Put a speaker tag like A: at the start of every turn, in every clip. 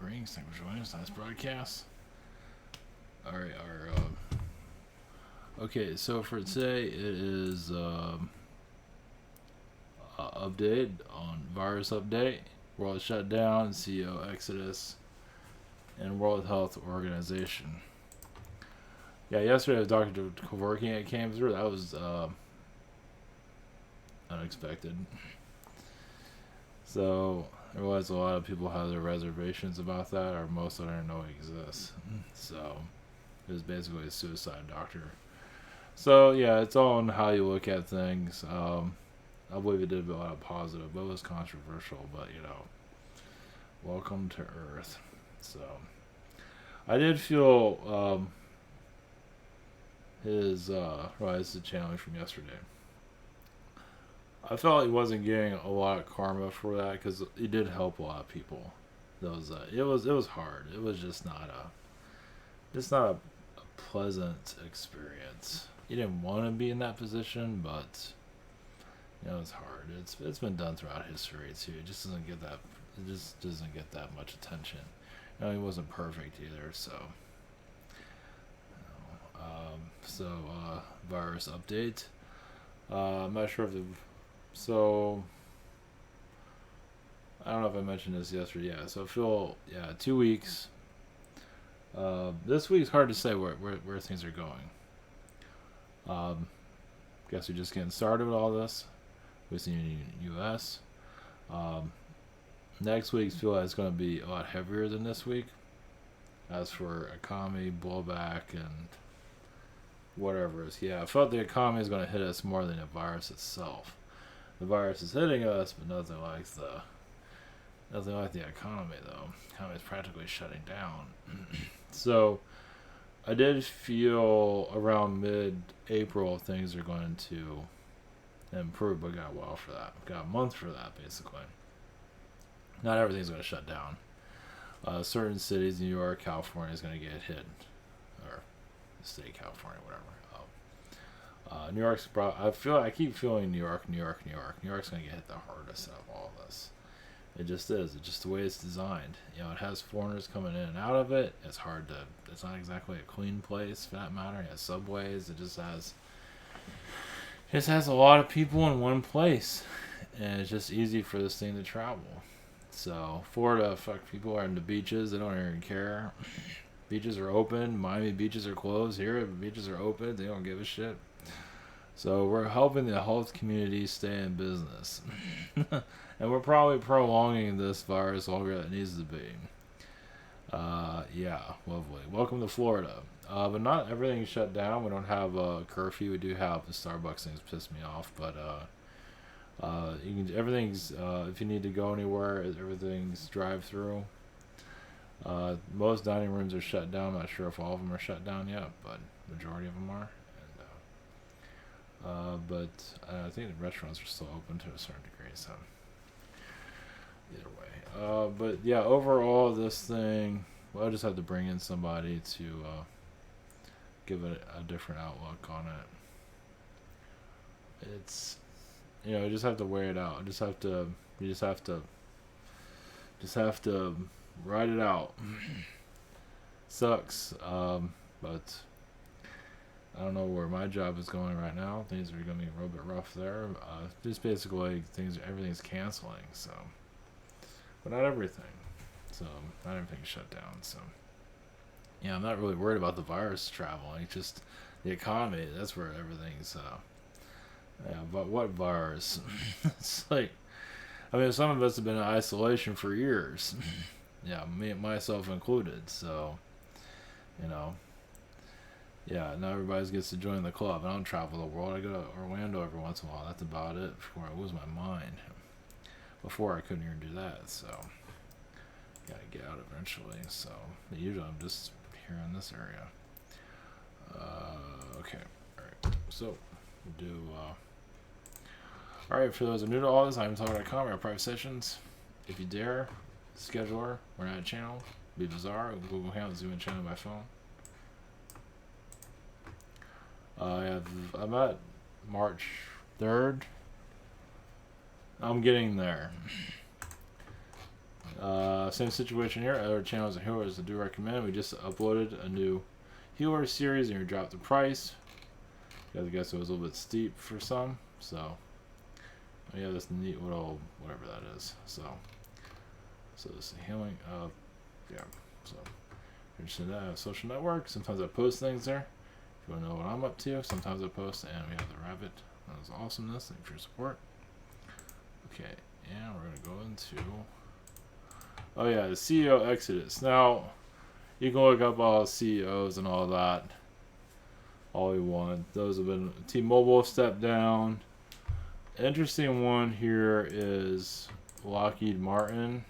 A: Greetings, thank you for joining us on this broadcast. Alright, okay, so for today it is update on virus update, world shutdown, CEO exodus, and World Health Organization. Yeah, yesterday with Dr. Kevorkian it came through. That was unexpected. So I realize a lot of people have their reservations about that, or most of them don't know it exists. So it was basically a suicide doctor. So yeah, it's all on how you look at things. I believe it did a lot of positive, but it was controversial. But welcome to Earth. So I did feel his rise to challenge from yesterday. I felt he wasn't getting a lot of karma for that because he did help a lot of people. It was hard. It was just not a pleasant experience. He didn't want to be in that position, but it's hard. It's been done throughout history too. It just doesn't get that. It just doesn't get that much attention. He wasn't perfect either. So, virus update. I'm not sure if so. I don't know if I mentioned this yesterday. Yeah. So 2 weeks. This week's hard to say where things are going. Guess we're just getting started with all this. Within the U.S. Next week's feel like it's going to be a lot heavier than this week. As for economy, blowback, and whatever. I felt the economy is going to hit us more than the virus itself. The virus is hitting us, but nothing like the economy, though. The economy is practically shutting down. So I did feel around mid-April things are going to improve, but got a while for that. Got a month for that, basically. Not everything's going to shut down. Certain cities, New York, California, is going to get hit, or the state of California, whatever. New York's I keep feeling New York's going to get hit the hardest out of all of this. It just is. It's just the way it's designed. It has foreigners coming in and out of it. It's not exactly a clean place for that matter. It has subways. It just has a lot of people in one place. And it's just easy for this thing to travel. So, Florida, people are in the beaches. They don't even care. Beaches are open. Miami beaches are closed. Here, the beaches are open. They don't give a shit. So, we're helping the health community stay in business. And we're probably prolonging this virus longer than it needs to be. Lovely. Welcome to Florida. But not everything's shut down. We don't have a curfew. We do have the Starbucks things piss me off, but everything's if you need to go anywhere, everything's drive through. Most dining rooms are shut down. I'm not sure if all of them are shut down yet, but majority of them are. But I think the restaurants are still open to a certain degree. So either way, but yeah, overall this thing. Well, I just have to bring in somebody to give it a different outlook on it. It's you just have to weigh it out. You just have to ride it out. Sucks, but I don't know where my job is going right now. Things are going to be a little bit rough there. Just basically everything's canceling. So, but not everything. So not everything's shut down. So yeah, I'm not really worried about the virus traveling. It's just the economy. That's where everything's. But what virus? It's like, some of us have been in isolation for years. Yeah, myself included. So, yeah, now everybody gets to join the club. I don't travel the world. I go to Orlando every once in a while. That's about it before I lose my mind. Before I couldn't even do that. So, gotta get out eventually. So, usually I'm just here in this area. Okay. Alright. So, we'll do. Alright, for those who are new to all this, I'm talking.com. Our private sessions. If you dare, scheduler. We're not a channel. Be bizarre. Google Hangout, Zoom, and channel by phone. I'm at March 3rd. I'm getting there. Same situation here. Other channels and healers I do recommend. We just uploaded a new healer series and you dropped the price. I guess it was a little bit steep for some. So yeah, this neat little whatever that is. So this is healing. Yeah. So interested in that. Social network. Sometimes I post things there. If you want to know what I'm up to, sometimes I post. And we have the rabbit. That was awesomeness. Thank you for your support. Okay, and we're gonna go into. Oh yeah, the CEO exodus. Now, you can look up all CEOs and all that, all you want. Those have been T-Mobile stepped down. Interesting one here is Lockheed Martin.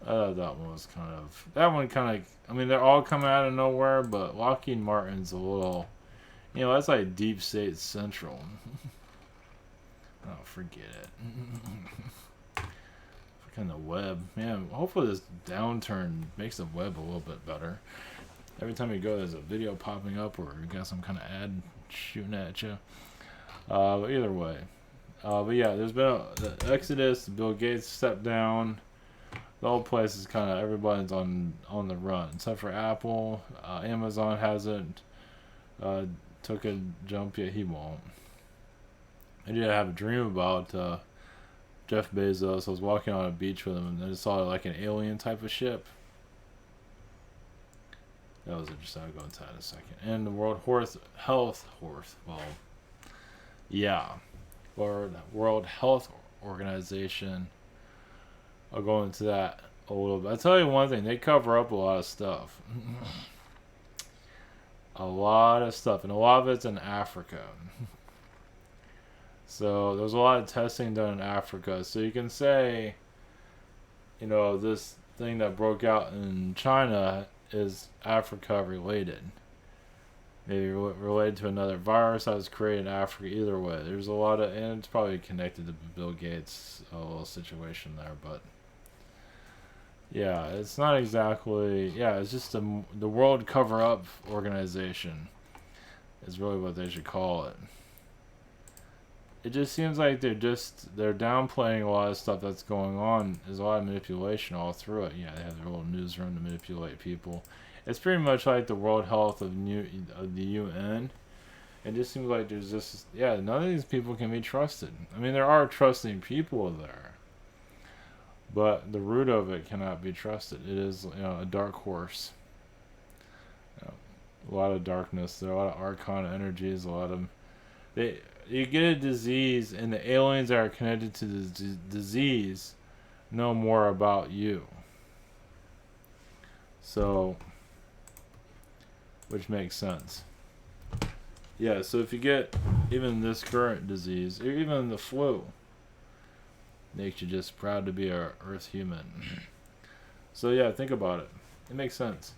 A: That one was kind of. I mean, they're all coming out of nowhere, but Lockheed Martin's a little. That's like Deep State Central. Oh, forget it. Freaking the web. Man, hopefully this downturn makes the web a little bit better. Every time you go, there's a video popping up or you got some kind of ad shooting at you. But either way. But yeah, there's been the exodus. Bill Gates stepped down. The whole place is kind of, everybody's on the run. Except for Apple. Amazon hasn't took a jump yet. He won't. I did have a dream about Jeff Bezos. I was walking on a beach with him and I saw like an alien type of ship. That was interesting. I'll go into that in a second. And the World Health Organization. I'll go into that a little bit. I'll tell you one thing. They cover up a lot of stuff. A lot of stuff. And a lot of it's in Africa. So there's a lot of testing done in Africa. So you can say, this thing that broke out in China is Africa related. Maybe related to another virus that was created in Africa. Either way, there's a lot of, and it's probably connected to Bill Gates' little situation there. But yeah, it's not exactly. Yeah, it's just the World Cover Up Organization is really what they should call it. It just seems like they're downplaying a lot of stuff that's going on. There's a lot of manipulation all through it. Yeah, they have their little newsroom to manipulate people. It's pretty much like the World Health of the UN. It just seems like there's just none of these people can be trusted. I mean, there are trusting people there, but the root of it cannot be trusted. It is a dark horse. A lot of darkness. There are a lot of arcana energies. A lot of you get a disease, and the aliens that are connected to the disease know more about you. So, which makes sense. Yeah, so if you get even this current disease, or even the flu, makes you just proud to be a Earth human. So yeah, think about it. It makes sense.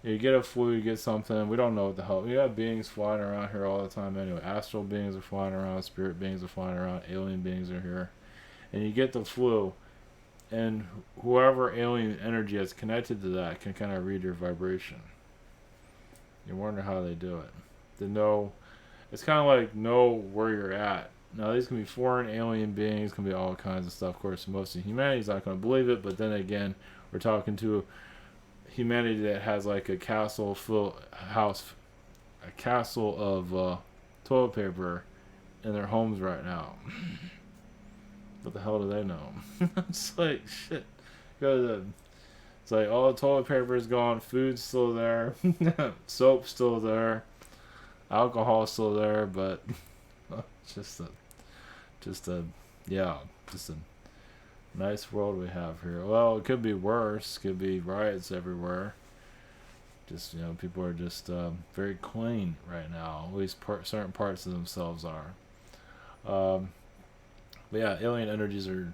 A: You get a flu, you get something, we don't know what the hell. We have beings flying around here all the time anyway. Astral beings are flying around, spirit beings are flying around, alien beings are here. And you get the flu, and whoever alien energy that's connected to that can kind of read your vibration. You wonder how they do it. They know, it's kind of like know where you're at. Now these can be foreign alien beings, can be all kinds of stuff. Of course, most of humanity's not going to believe it, but then again, we're talking to humanity that has like a castle of toilet paper in their homes right now. What the hell do they know? It's like shit. It's like all the toilet paper is gone, food's still there, soap's still there, alcohol's still there, but just a nice world we have here. Well, it could be worse. Could be riots everywhere. Just people are just very clean right now. At least certain parts of themselves are. But yeah, alien energies are.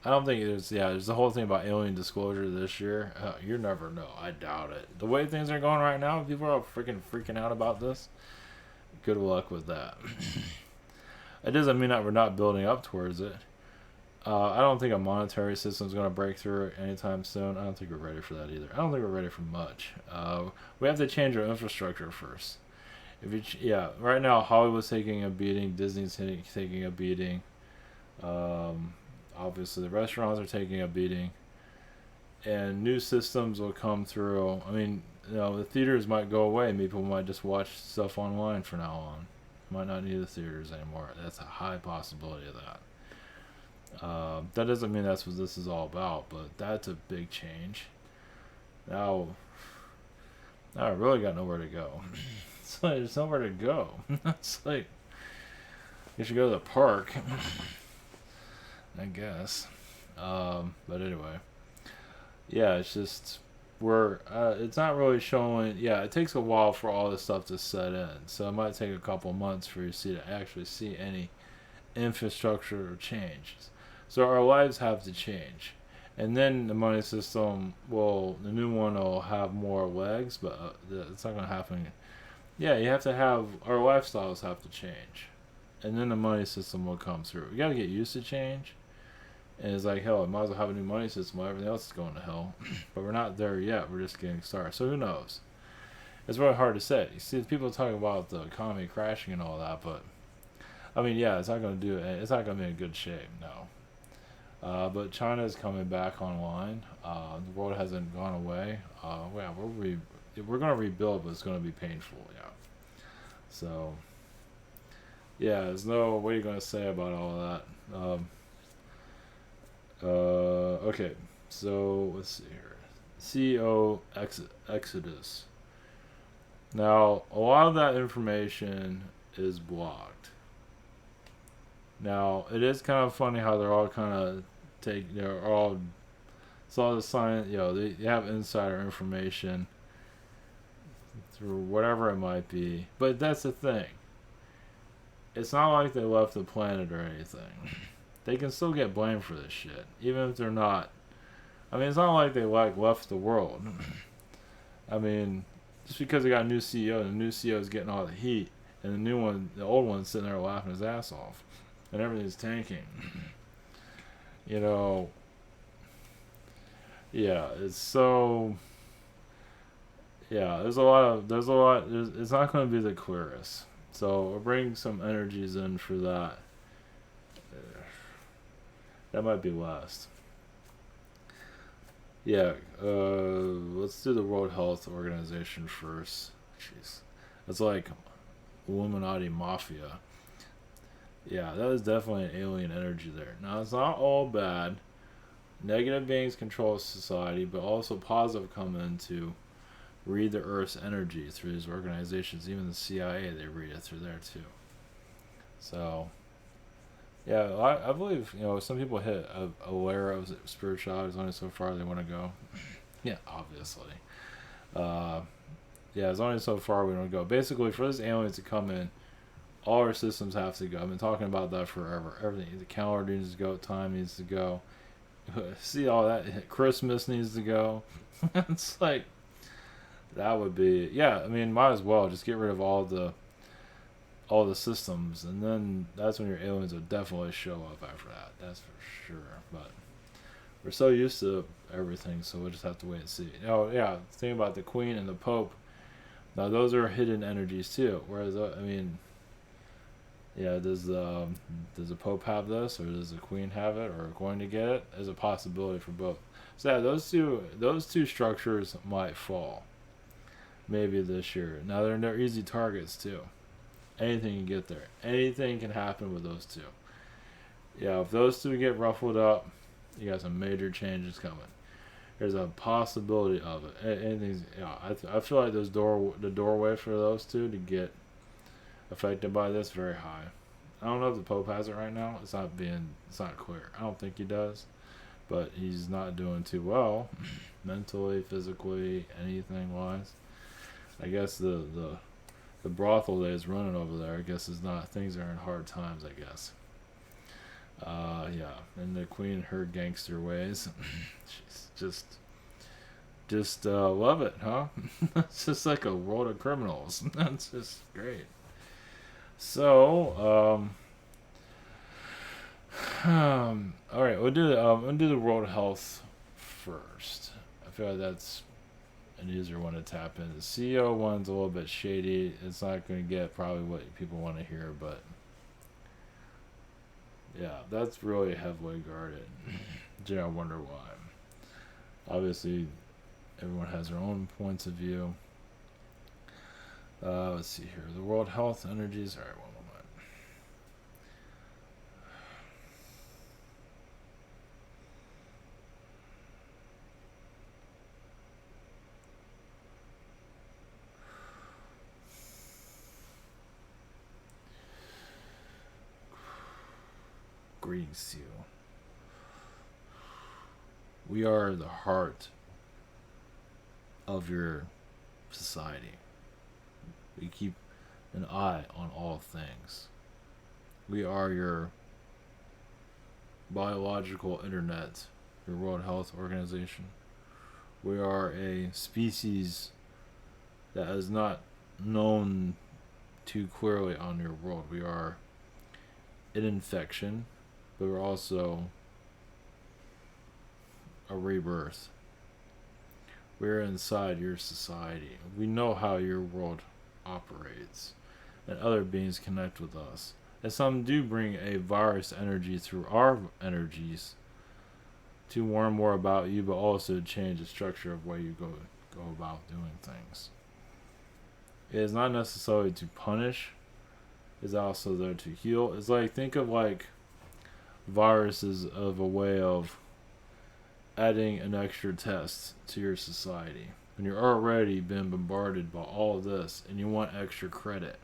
A: I don't think there's the whole thing about alien disclosure this year. You never know. I doubt it. The way things are going right now, people are all freaking out about this. Good luck with that. It doesn't mean that we're not building up towards it. I don't think a monetary system is going to break through anytime soon. I don't think we're ready for that either. I don't think we're ready for much. We have to change our infrastructure first. Yeah, right now Hollywood's taking a beating, Disney's taking a beating. Um, Obviously, the restaurants are taking a beating, and new systems will come through. I mean, the theaters might go away. People might just watch stuff online from now on. Might not need the theaters anymore. That's a high possibility of that. That doesn't mean that's what this is all about, but that's a big change. Now, now I really got nowhere to go. It's like there's nowhere to go. It's like you should go to the park, I guess. But anyway, yeah, it's just we're. It's not really showing. Yeah, it takes a while for all this stuff to set in, so it might take a couple months for you to actually see any infrastructure changes. So our lives have to change. And then the money system the new one will have more legs, but it's not going to happen. Yeah, you have to have, our lifestyles have to change. And then the money system will come through. We got to get used to change. And it's like, hell, I might as well have a new money system while everything else is going to hell. But we're not there yet. We're just getting started. So who knows? It's really hard to say. You see, people talking about the economy crashing and all that, but I mean, yeah, it's not going to do it. It's not going to be in good shape, no. But China is coming back online. The world hasn't gone away. Yeah, we're going to rebuild, but it's going to be painful, yeah. So, yeah, there's no, what are you going to say about all of that? Okay, so let's see here. CEO Exodus. Now, a lot of that information is blocked. Now, it is kind of funny how they're all kind of they're all, it's all the science, they have insider information through whatever it might be. But that's the thing. It's not like they left the planet or anything. They can still get blamed for this shit, even if they're not. I mean, it's not like they left the world. I mean, just because they got a new CEO, and the new CEO is getting all the heat, and the old one's sitting there laughing his ass off, and everything's tanking. Yeah, it's so. Yeah, there's a lot. It's not going to be the clearest. So we'll bring some energies in for that. That might be last. Yeah, let's do the World Health Organization first. Jeez, it's like Illuminati mafia. Yeah, that is definitely an alien energy there. Now, it's not all bad. Negative beings control society, but also positive come in to read the Earth's energy through these organizations. Even the CIA, they read it through there too. So, yeah, I believe, some people hit a layer of spirituality. Only so far they want to go. Yeah, obviously. Uh, yeah, it's only so far we want to go. Basically, for this aliens to come in, all our systems have to go. I've been talking about that forever. Everything, the calendar needs to go, time needs to go. See all that? Christmas needs to go. It's like, that would be, yeah. I mean, might as well just get rid of all the systems, and then that's when your aliens will definitely show up after that. That's for sure. But we're so used to everything, so we'll just have to wait and see. Oh yeah, think about the Queen and the Pope. Now those are hidden energies too. Whereas I mean, yeah, does the Pope have this, or does the Queen have it, or going to get it? There's a possibility for both. So yeah, those two structures might fall, maybe this year. Now they're easy targets too. Anything can get there. Anything can happen with those two. Yeah, if those two get ruffled up, you got some major changes coming. There's a possibility of it. Anything's, I feel like the doorway for those two to get affected by this very high. I don't know if the Pope has it right now. It's not clear. I don't think he does, but he's not doing too well, mentally, physically, anything wise. I guess the brothel that is running over there, I guess is not, things are in hard times, I guess. Yeah, and the Queen, her gangster ways, she's just love it, huh? It's just like a world of criminals. That's just great. So, all right, we'll do the World Health first. I feel like that's an easier one to tap in. The CEO one's a little bit shady. It's not going to get probably what people want to hear, but yeah, that's really heavily guarded. Gee, I wonder why. Obviously, everyone has their own points of view. Let's see here. The World Health Energies. All right, one moment. Greetings, Seal. We are the heart of your society. We keep an eye on all things. We are your biological internet, your World Health Organization. We are a species that is not known too clearly on your world. We are an infection, but we're also a rebirth. We're inside your society. We know how your world operates, and other beings connect with us. And some do bring a virus energy through our energies to learn more about you, but also change the structure of where you go about doing things. It is not necessarily to punish, it's also there to heal. It's like, think of like viruses of a way of adding an extra test to your society. When you're already been bombarded by all of this and you want extra credit.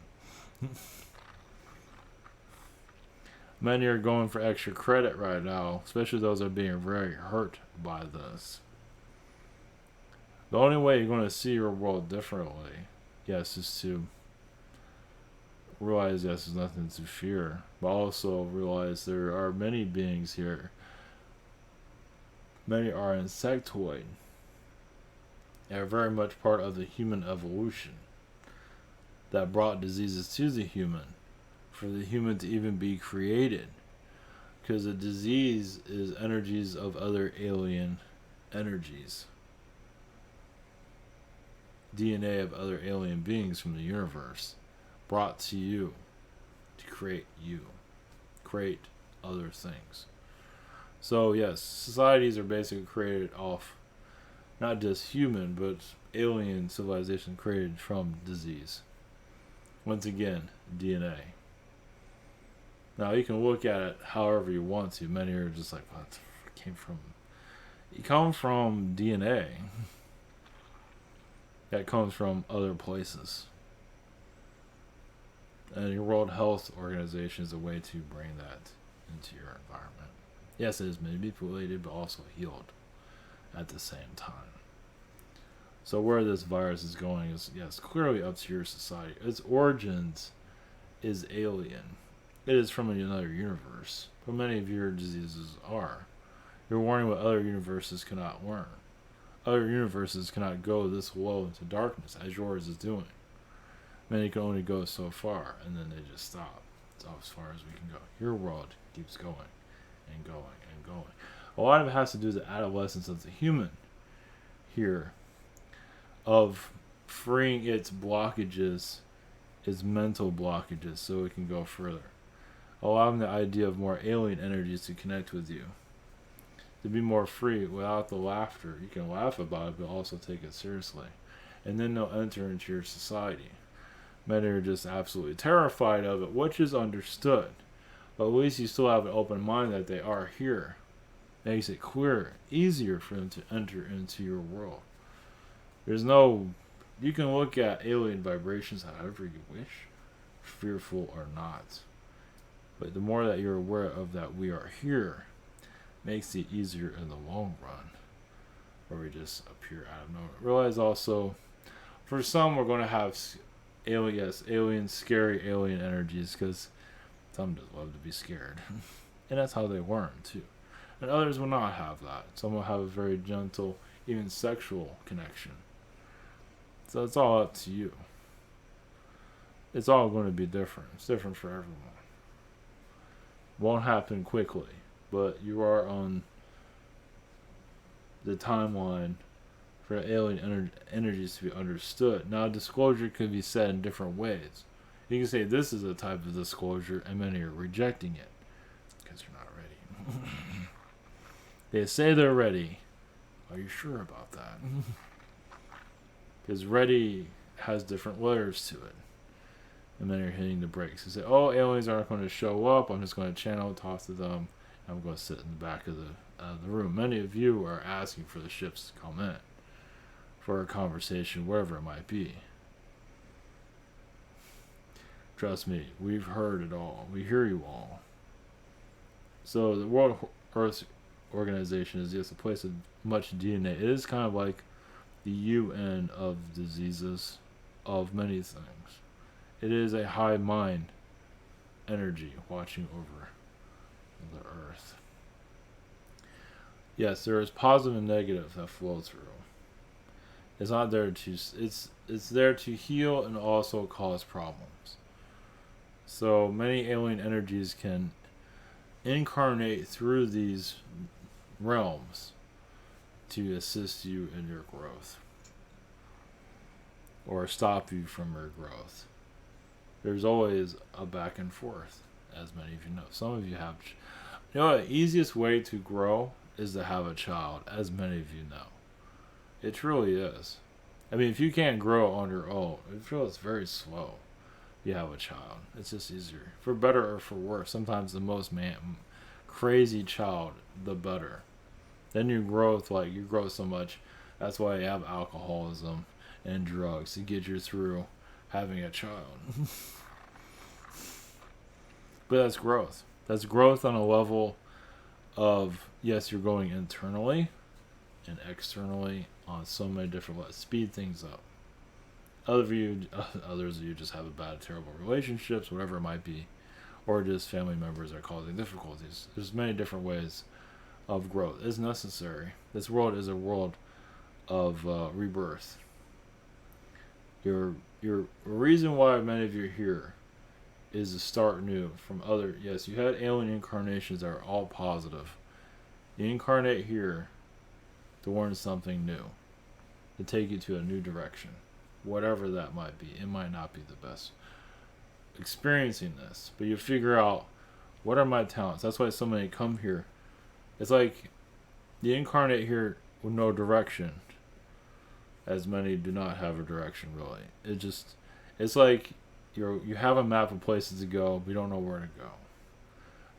A: Many are going for extra credit right now, especially those that are being very hurt by this. The only way you're going to see your world differently, yes, is to realize, yes, there's nothing to fear, but also realize there are many beings here. Many are insectoid. They are very much part of the human evolution that brought diseases to the human, for the human to even be created. Because a disease is energies of other alien energies. DNA of other alien beings from the universe brought to you to create you, create other things. So yes, societies are basically created off not just human, but alien civilization created from disease. Once again, DNA. Now you can look at it however you want to. Many are just like, what the fuck came from? You come from DNA that comes from other places. And your World Health Organization is a way to bring that into your environment. Yes, it is manipulated, but also healed at the same time. So where this virus is going is, yes, clearly up to your society. Its origins is alien. It is from another universe, but many of your diseases are. You're warning what other universes cannot learn. Other universes cannot go this low into darkness as yours is doing. Many can only go so far, and then they just stop. It's as far as we can go. Your world keeps going and going and going. A lot of it has to do with the adolescence of the human here, of freeing its blockages, its mental blockages, so it can go further. Allowing the idea of more alien energies to connect with you, to be more free without the laughter. You can laugh about it, but also take it seriously. And then they'll enter into your society. Many are just absolutely terrified of it, which is understood. But at least you still have an open mind that they are here. Makes it clearer, easier for them to enter into your world. There's no... You can look at alien vibrations however you wish, fearful or not. But the more that you're aware of that we are here, makes it easier in the long run. Where we just appear out of nowhere. Realize also, for some we're going to have alien, scary alien energies, because some just love to be scared. And that's how they learn too. And others will not have that. Some will have a very gentle, even sexual connection. So it's all up to you. It's all going to be different. It's different for everyone. Won't happen quickly, but you are on the timeline for alien energies to be understood. Now, disclosure could be said in different ways. You can say this is a type of disclosure, and many are rejecting it because you're not ready. They say they're ready. Are you sure about that? Because ready has different layers to it. And then you're hitting the brakes. You say, oh, aliens aren't going to show up. I'm just going to channel, talk to them. I'm going to sit in the back of the room. Many of you are asking for the ships to come in for a conversation, wherever it might be. Trust me, we've heard it all. We hear you all. So the World Earth Organization is just a place of much DNA. It is kind of like the UN of diseases, of many things. It is a high mind energy watching over the earth. Yes, there is positive and negative that flow through. It's not there to it's there to heal and also cause problems. So many alien energies can incarnate through these realms to assist you in your growth or stop you from your growth. There's always a back and forth, as many of you know. Some of you have, you know, the easiest way to grow is to have a child, as many of you know. It truly is. I mean, if you can't grow on your own, it feels very slow. You have a child. It's just easier. For better or for worse. Sometimes the most crazy child, the better. Then you grow so much. That's why you have alcoholism and drugs to get you through having a child. But that's growth. That's growth on a level of, yes, you're going internally and externally on so many different levels. Speed things up. Others of you just have bad, terrible relationships, whatever it might be, or just family members are causing difficulties. There's many different ways of growth. It's necessary. This world is a world of rebirth. Your reason why many of you are here is to start new from other. Yes, you had alien incarnations that are all positive. You incarnate here to learn something new, to take you to a new direction, whatever that might be. It might not be the best experiencing this, but you figure out, what are my talents? That's why so many come here. It's like you incarnate here with no direction, as many do not have a direction really. It's like you have a map of places to go, but you don't know where to go.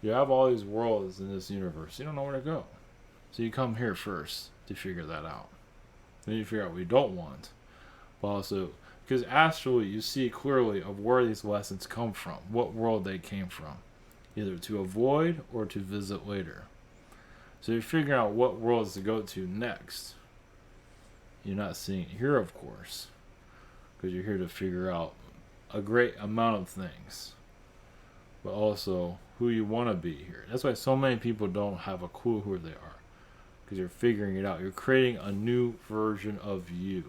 A: You have all these worlds in this universe, you don't know where to go. So you come here first to figure that out. Then you figure out what you don't want. But also, because astrally you see clearly of where these lessons come from, what world they came from, either to avoid or to visit later. So you're figuring out what worlds to go to next. You're not seeing it here, of course, because you're here to figure out a great amount of things, but also who you want to be here. That's why so many people don't have a clue who they are, because you're figuring it out. You're creating a new version of you.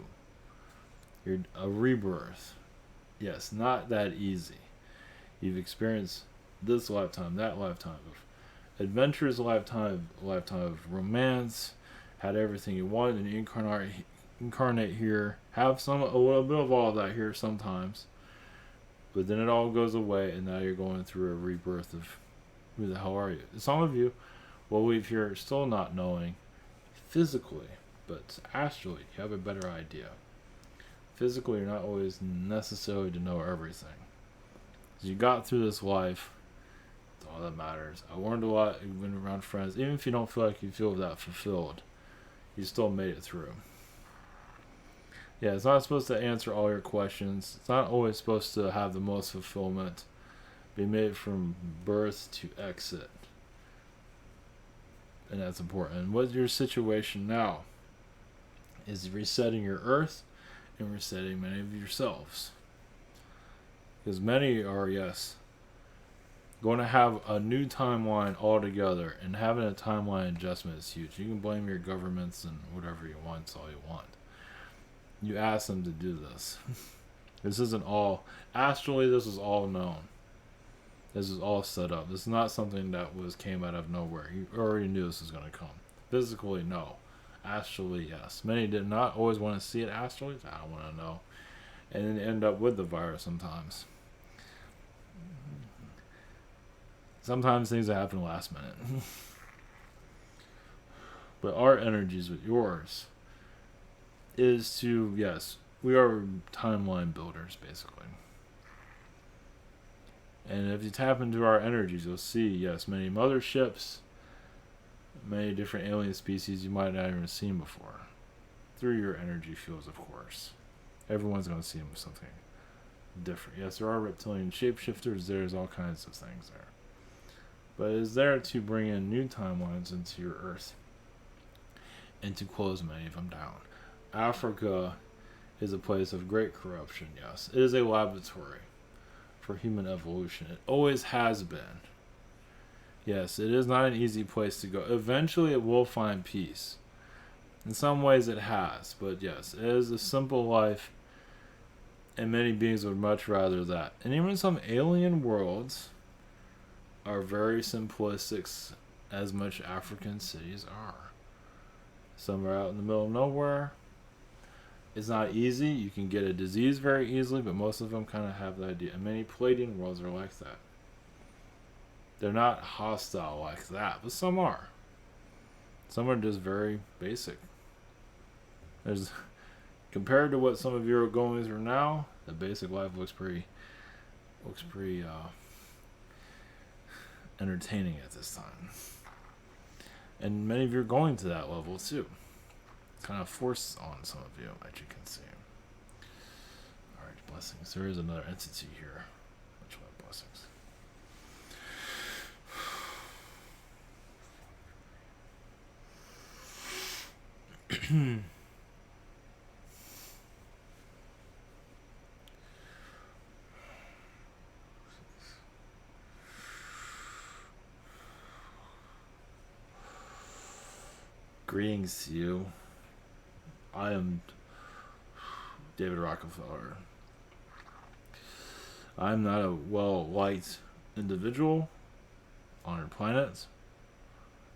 A: You're a rebirth. Yes, not that easy. You've experienced this lifetime, that lifetime of adventures, lifetime of romance, had everything you wanted, and you incarnate here, have a little bit of all of that here sometimes, but then it all goes away, and now you're going through a rebirth of who the hell are you? Some of you will leave here still not knowing physically, but astrally you have a better idea. Physically, you're not always necessarily to know everything. So you got through this life. That's all that matters. I learned a lot. You've been around friends. Even if you don't feel like you feel that fulfilled, you still made it through. Yeah, it's not supposed to answer all your questions. It's not always supposed to have the most fulfillment. Be made from birth to exit. And that's important. And what's your situation now? Is resetting your earth and resetting many of yourselves. Because many are, yes, going to have a new timeline altogether, and having a timeline adjustment is huge. You can blame your governments and whatever you want, it's all you want. You ask them to do this. This isn't all, astrally this is all known. This is all set up. This is not something that came out of nowhere. You already knew this was going to come. Physically, no. astrally, yes. Many did not always want to see it astrally. I don't want to know. And then end up with the virus sometimes. Sometimes things happen last minute. But our energies with yours is to, yes, we are timeline builders, basically. And if you tap into our energies, you'll see, yes, many motherships, many different alien species you might not even seen before. Through your energy fields, of course. Everyone's going to see them with something different. Yes, there are reptilian shapeshifters, there's all kinds of things there. But it is there to bring in new timelines into your Earth and to close many of them down. Africa is a place of great corruption, yes. It is a laboratory for human evolution. It always has been. Yes, it is not an easy place to go. Eventually it will find peace. In some ways it has, but yes, it is a simple life, and many beings would much rather that. And even some alien worlds are very simplistic, as much African cities are. Some are out in the middle of nowhere. It's not easy. You can get a disease very easily, but most of them kind of have the idea. And many Palladian worlds are like that. They're not hostile like that, but some are. Some are just very basic. There's, compared to what some of you are going through now, the basic life looks pretty entertaining at this time. And many of you are going to that level too. It's kind of forced on some of you, as you can see. Alright, blessings. There is another entity here. Which one? Blessings. Greetings to you. I am David Rockefeller. I'm not a well-liked individual on your planet.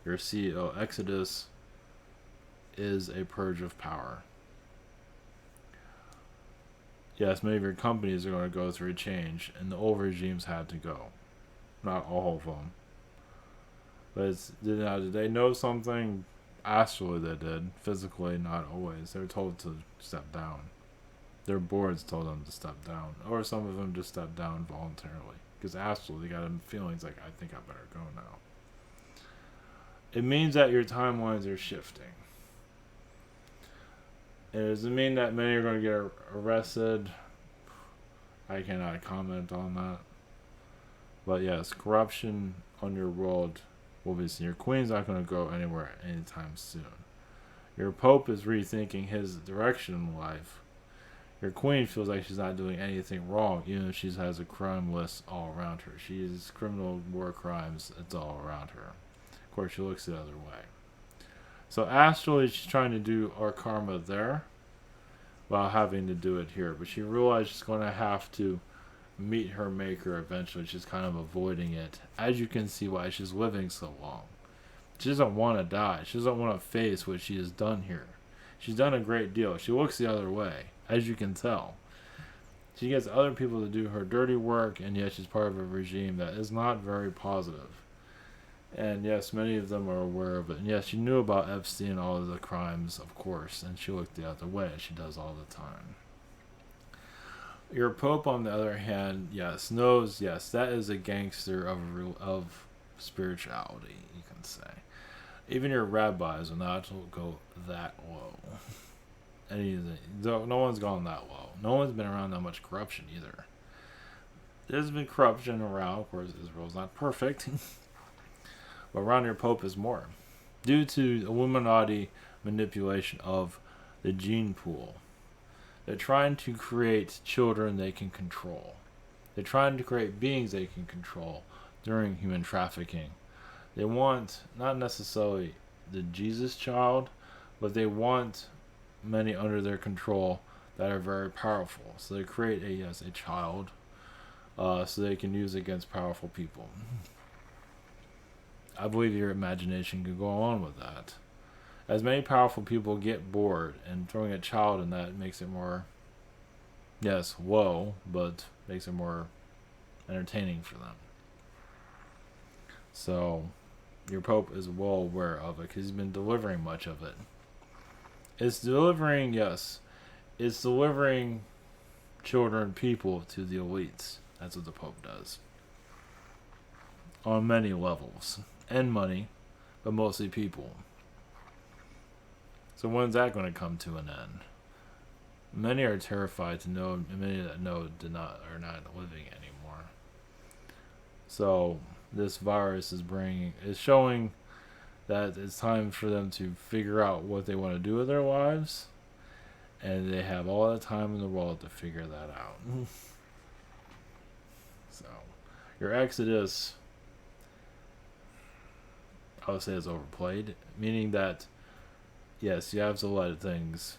A: Your CEO Exodus is a purge of power. Yes, many of your companies are going to go through a change, and the old regimes had to go. Not all of them. But did they know something? Astrally they did. Physically, not always. They were told to step down. Their boards told them to step down. Or some of them just stepped down voluntarily. Because astrally they got feelings like, I think I better go now. It means that your timelines are shifting. It doesn't mean that many are going to get arrested. I cannot comment on that. But yes, corruption on your world will be seen. Your queen's not going to go anywhere anytime soon. Your pope is rethinking his direction in life. Your queen feels like she's not doing anything wrong, even if she has a crime list all around her. She's criminal war crimes, it's all around her. Of course, she looks the other way. So astrally, she's trying to do our karma there while having to do it here. But she realized she's going to have to meet her maker eventually. She's kind of avoiding it. As you can see why she's living so long. She doesn't want to die. She doesn't want to face what she has done here. She's done a great deal. She looks the other way, as you can tell. She gets other people to do her dirty work, and yet she's part of a regime that is not very positive. And yes, many of them are aware of it. And yes, she knew about Epstein and all of the crimes, of course, and she looked the other way, as she does all the time. Your Pope, on the other hand, yes, knows, yes, that is a gangster of spirituality, you can say. Even your rabbis will not go that low. No one's gone that low. No one's been around that much corruption either. There's been corruption around. Of course, Israel's not perfect. But around your Pope is more. Due to Illuminati manipulation of the gene pool. They're trying to create children they can control. They're trying to create beings they can control during human trafficking. They want not necessarily the Jesus child, but they want many under their control that are very powerful. So they create a child so they can use against powerful people. I believe your imagination could go on with that. as many powerful people get bored, and throwing a child in that makes it more, yes, whoa, but makes it more entertaining for them. So, your Pope is well aware of it because he's been delivering much of it. It's delivering, yes, it's delivering children, people to the elites. That's what the Pope does. On many levels. And money, but mostly people. So when's that going to come to an end? Many are terrified to know, and many that know are not living anymore. So this virus is showing that it's time for them to figure out what they want to do with their lives, and they have all the time in the world to figure that out. So your exodus, I would say, is overplayed, meaning that yes, you have to let things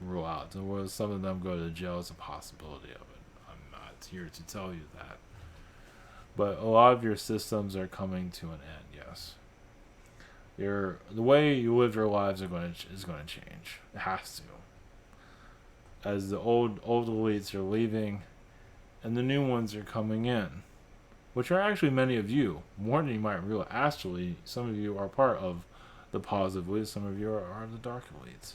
A: rule out. And whether some of them go to jail is a possibility of it. I'm not here to tell you that. But a lot of your systems are coming to an end, yes. The way you live your lives is going to change. It has to. As the old elites are leaving and the new ones are coming in, which are actually many of you, more than you might realize. Actually, some of you are part of the positive elites, some of you are the dark elites.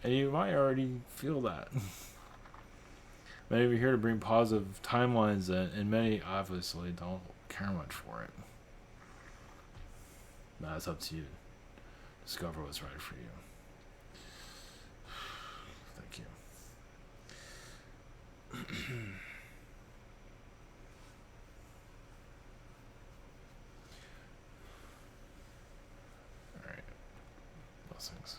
A: And you might already feel that. Many of you are here to bring positive timelines in, and many obviously don't care much for it. That's up to you. Discover what's right for you. Thank you. All right. Blessings.